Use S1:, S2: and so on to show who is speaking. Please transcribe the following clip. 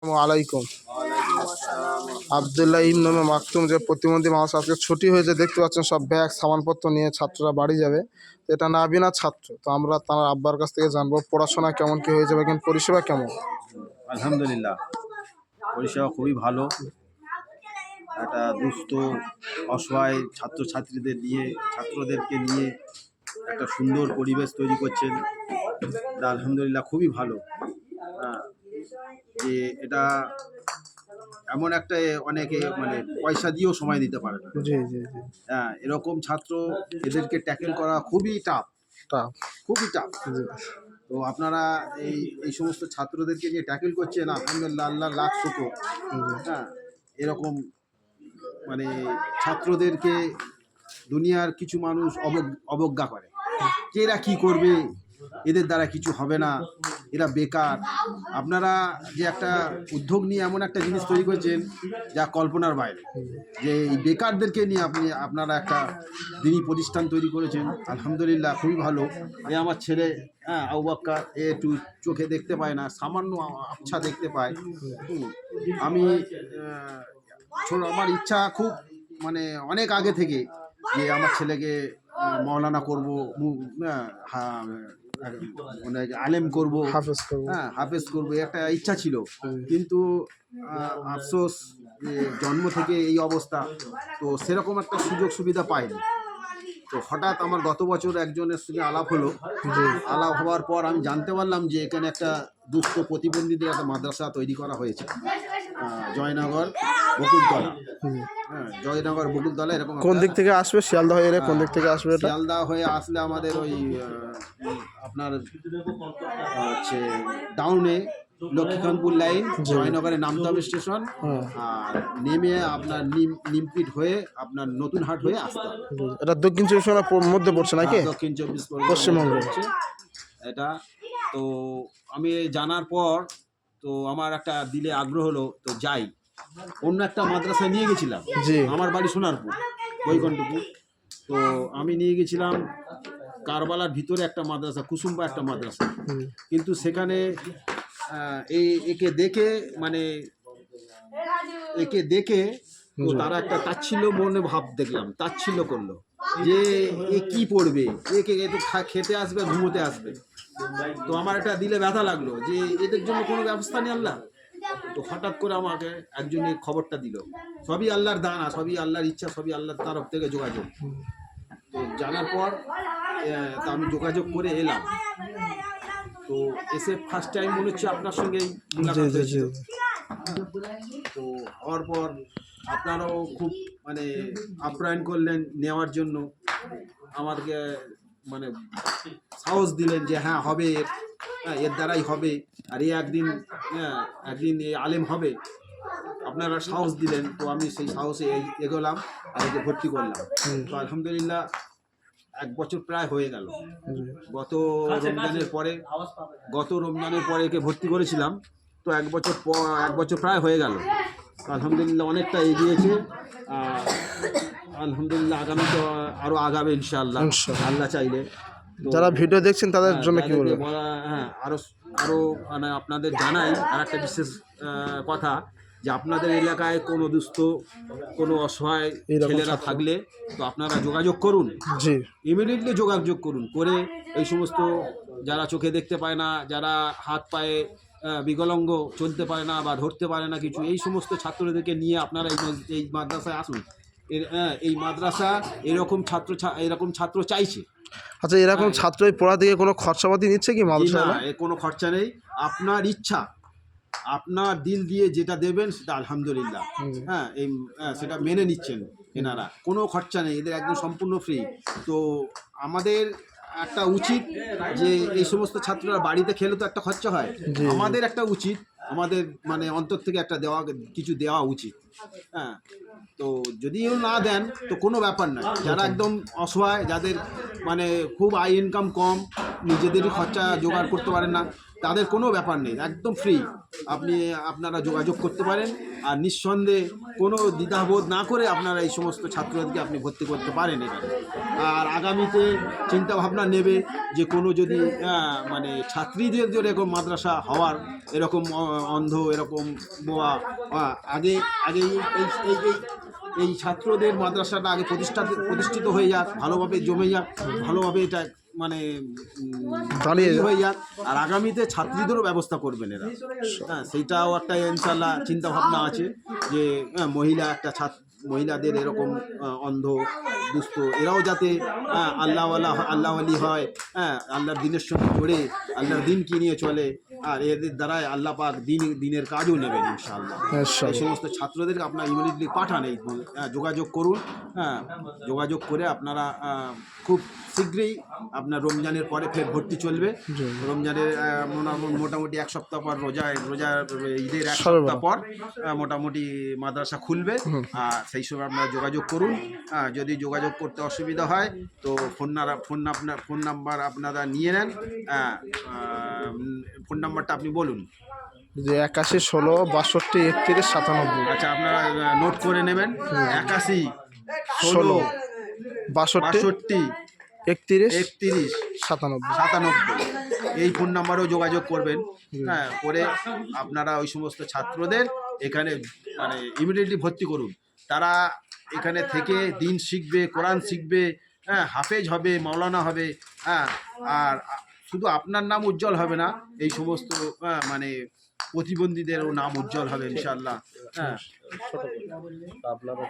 S1: আলাইকুম। আবদুল্লাহ নামে মাকতুম যে প্রতিবন্ধী মানুষ আজকে ছুটি হয়েছে, দেখতে পাচ্ছেন সব ব্যাগ সামানপত্র নিয়ে ছাত্ররা বাড়ি যাবে। তো এটা নাবিনা ছাত্র, তো আমরা তার আব্বার কাছ থেকে জানবো পড়াশোনা কেমন কি হয়ে যাবে, কিন্তু পরিষেবা কেমন।
S2: আলহামদুলিল্লাহ, পরিষেবা খুবই ভালো। একটা দুস্থ অসহায় ছাত্রদেরকে নিয়ে একটা সুন্দর পরিবেশ তৈরি করছেন। এটা আলহামদুলিল্লাহ খুবই ভালো। হ্যাঁ, যে এটা এমন একটা অনেকে মানে পয়সা দিয়েও সময় দিতে পারে না।
S1: জি জি জি।
S2: হ্যাঁ, এরকম ছাত্র এদেরকে ট্যাকেল করা খুবই টাফ,
S1: তা
S2: খুবই টাফ।
S1: জি
S2: তো আপনারা এই এই সমস্ত ছাত্রদেরকে নিয়ে ট্যাকেল করছেন, আলহামদুলিল্লাহ, আল্লাহ লাখ শুকর। হ্যাঁ, এরকম মানে ছাত্রদেরকে দুনিয়ার কিছু মানুষ অবজ্ঞা করে যে এরা কি করবে, এদের দ্বারা কিছু হবে না, এরা বেকার। আপনারা যে একটা উদ্যোগ নিয়ে এমন একটা জিনিস তৈরি করেছেন যা কল্পনার বাইরে, যে এই বেকারদেরকে নিয়ে আপনারা একটা দিনই প্রতিষ্ঠান তৈরি করেছেন। আলহামদুলিল্লাহ খুবই ভালো। এ আমার ছেলে, হ্যাঁ, আবু বক্কর, এ একটু চোখে দেখতে পায় না, সামান্য আবছা দেখতে পায়। আমি আমার ইচ্ছা খুব, মানে অনেক আগে থেকে, যে আমার ছেলেকে মৌলানা করবো, মানে আলেম করব,
S1: হাফেজ করবো।
S2: হ্যাঁ, হাফেজ করবো, একটা ইচ্ছা ছিল। কিন্তু আফসোস যে জন্ম থেকে এই অবস্থা, তো সেরকম একটা সুযোগ সুবিধা পাইনি। তো হঠাৎ আমার গত বছর একজনের সঙ্গে আলাপ হলো। আলাপ হওয়ার পর আমি জানতে পারলাম যে এখানে একটা দুস্থ প্রতিবন্ধীদের একটা মাদ্রাসা তৈরি করা হয়েছে, জয়নগর বকুলতলা। হ্যাঁ, জয়নগর বকুলতলা। এরকম
S1: কোন দিক থেকে আসবে, শিয়ালদা হয়ে কোন দিক থেকে আসবে এটা?
S2: শিয়ালদা হয়ে আসলে আমাদের ওই আপনার হচ্ছে ডাউনে লক্ষ্মীকান্তপুর লাইন, জয়নগরে নামতে হবে স্টেশন, আর নেমে আপনার নিমপিট হয়ে আপনার নতুন হাট হয়ে আসতে হবে।
S1: এটা দক্ষিণ চব্বিশ পরগনার মধ্যে পড়ছে নাকি?
S2: দক্ষিণ 24 পরগনা
S1: পশ্চিমবঙ্গ
S2: হচ্ছে এটা। তো আমি জানার পর তো আমার একটা দিলে আগ্রহ হলো, তো যাই। অন্য একটা মাদ্রাসায় নিয়ে গেছিলাম,
S1: জি।
S2: আমার বাড়ি সোনারপুর, বৈকুণ্ঠপুর। তো আমি নিয়ে গেছিলাম কারবালার ভিতরে একটা মাদ্রাসা, কুসুম্বা একটা মাদ্রাসা। কিন্তু সেখানে একে দেখে, মানে একে দেখে তো তারা একটা তাচ্ছিল্য মনে ভাব দেখলাম, তাচ্ছিল্য করলো যে এ কি পড়বে, একে একটু খেতে আসবে, ঘুমোতে আসবে। তো আমার একটা দিলে ব্যথা লাগলো যে এদের জন্য কোনো ব্যবস্থা নেই আল্লাহ। তো হঠাৎ করে আমাকে একজনের খবরটা দিল। সবই আল্লাহর দান, সবই আল্লাহর ইচ্ছা, সবই আল্লাহর তরফ থেকে যোগাযোগ। তো জানার পর তা আমি যোগাযোগ করে এলাম। তো এসে ফার্স্ট টাইম মনে হচ্ছে আপনার সঙ্গেই মুলাকাত হয়েছিল। তো হওয়ার পর আপনারাও খুব মানে আপ্যায়ন করলেন নেওয়ার জন্য, আমাদেরকে মানে সাহস দিলেন যে হ্যাঁ হবে, এর দ্বারাই হবে, আর একদিন একদিন আলেম হবে, আপনারা সাহস দিলেন। তো আমি সেই সাহসে এগোলাম আর একে ভর্তি করলাম। তো আলহামদুলিল্লাহ 1 বছর প্রায় হয়ে গেল। গত রমজানের পরে একে ভর্তি করেছিলাম। তো 1 বছর প্রায় হয়ে গেল। আলহামদুলিল্লাহ অনেকটা এগিয়েছে। আলহামদুলিল্লাহ আগামী তো আরো আগাবে ইনশাআল্লাহ, আল্লাহ চাইলে।
S1: যারা ভিডিও দেখছেন তাদের জন্য কি বলবো?
S2: হ্যাঁ, আরো মানে আপনাদের জানাই আর একটা বিশেষ কথা, যে আপনাদের এলাকায় কোনো দুস্থ, কোনো অসহায় ছেলেরা থাকলে তো আপনারা যোগাযোগ করুন,
S1: জি,
S2: ইমিডিয়েটলি যোগাযোগ করুন, করে এই সমস্ত যারা চোখে দেখতে পায় না, যারা হাত পায়ে বিকলাঙ্গ, চলতে পারে না বা ধরতে পারে না কিছু, এই সমস্ত ছাত্রদেরকে নিয়ে আপনারা এই মাদ্রাসায় আসুন। এই মাদ্রাসা এরকম ছাত্র চাইছে।
S1: আচ্ছা, এরকম ছাত্র পড়া থেকে কোনো খরচাপাতি নিচ্ছে কি মাদ্রাসা?
S2: না, কোনো খরচা নেই, আপনার ইচ্ছা, আপনার দিল দিয়ে যেটা দেবেন সেটা আলহামদুলিল্লাহ, হ্যাঁ, সেটা মেনে নিচ্ছেন এনারা, কোনো খরচা নেই, এদের একদম সম্পূর্ণ ফ্রি। তো আমাদের একটা উচিত যে এই সমস্ত ছাত্ররা বাড়িতে খেলে তো একটা খরচা হয়, আমাদের একটা উচিত, আমাদের মানে অন্তর থেকে একটা কিছু দেওয়া উচিত। হ্যাঁ, তো যদিও না দেন তো কোনো ব্যাপার নয়, যারা একদম অসহায়, যাদের মানে খুব আয় ইনকাম কম, নিজেদেরই খরচা জোগাড় করতে পারেন না, তাদের কোনো ব্যাপার নেই, একদম ফ্রি। আপনারা যোগাযোগ করতে পারেন, আর নিঃসন্দেহে কোনো দ্বিধাবোধ না করে আপনারা এই সমস্ত ছাত্রদেরকে আপনি ভর্তি করতে পারেন এখানে। আর আগামীতে চিন্তা ভাবনা নেবে যে কোনো যদি মানে ছাত্রীদের যদি এরকম মাদ্রাসা হওয়ার, এরকম অন্ধ, এরকম বোয়া, আগে আগে এই এই এই এই ছাত্রদের মাদ্রাসাটা আগে প্রতিষ্ঠিত হয়ে যাক, ভালোভাবে জমে যাক, ভালোভাবে এটা মানে
S1: দাঁড়িয়ে
S2: হয়ে যাক, আর আগামীতে ছাত্রীদেরও ব্যবস্থা করবেন এরা। হ্যাঁ, সেইটাও একটা ইনশাল্লাহ চিন্তা ভাবনা আছে যে মহিলাদের এরকম অন্ধ, দুস্থ, এরাও যাতে আল্লাহওয়ালি হয়, হ্যাঁ, আল্লাহর দিনের সঙ্গে জড়ে আল্লাহর দিনকে নিয়ে চলে, আর এদের দ্বারাই আল্লাহ পাক দিনের কাজও নেবেন ইনশাআল্লাহ। এই সমস্ত ছাত্রদেরকে আপনার ইমিডিয়েটলি পাঠান, এই যোগাযোগ করুন। হ্যাঁ, যোগাযোগ করে আপনারা খুব শীঘ্রই আপনার রমজানের পরে ফের ভর্তি চলবে। রমজানের মোটামুটি এক সপ্তাহ পর রোজা ঈদের এক সপ্তাহ পর মোটামুটি মাদ্রাসা খুলবে। আর সেই সময় আপনারা যোগাযোগ করুন। যদি যোগাযোগ করতে অসুবিধা হয় তো ফোন নাম্বার আপনারা নিয়ে নেন। ফোন নাম্বারটা আপনি বলুন।
S1: যে 81 16 62 31 97।
S2: আচ্ছা, আপনারা নোট করে নেবেন। 81
S1: 16
S2: 62
S1: 31
S2: 31 97 এই ফোন নাম্বারেও যোগাযোগ করবেন। হ্যাঁ, করে আপনারা ওই সমস্ত ছাত্রদের এখানে মানে ইমিডিয়েটলি ভর্তি করুন। তারা এখানে থেকে দিন শিখবে, কোরআন শিখবে, হ্যাঁ, হাফেজ হবে, মাওলানা হবে। হ্যাঁ, আর শুধু আপনার নাম উজ্জ্বল হবে না, এই সমস্ত মানে প্রতিবন্ধীদেরও নাম উজ্জ্বল হবে ইনশাআল্লাহ। হ্যাঁ।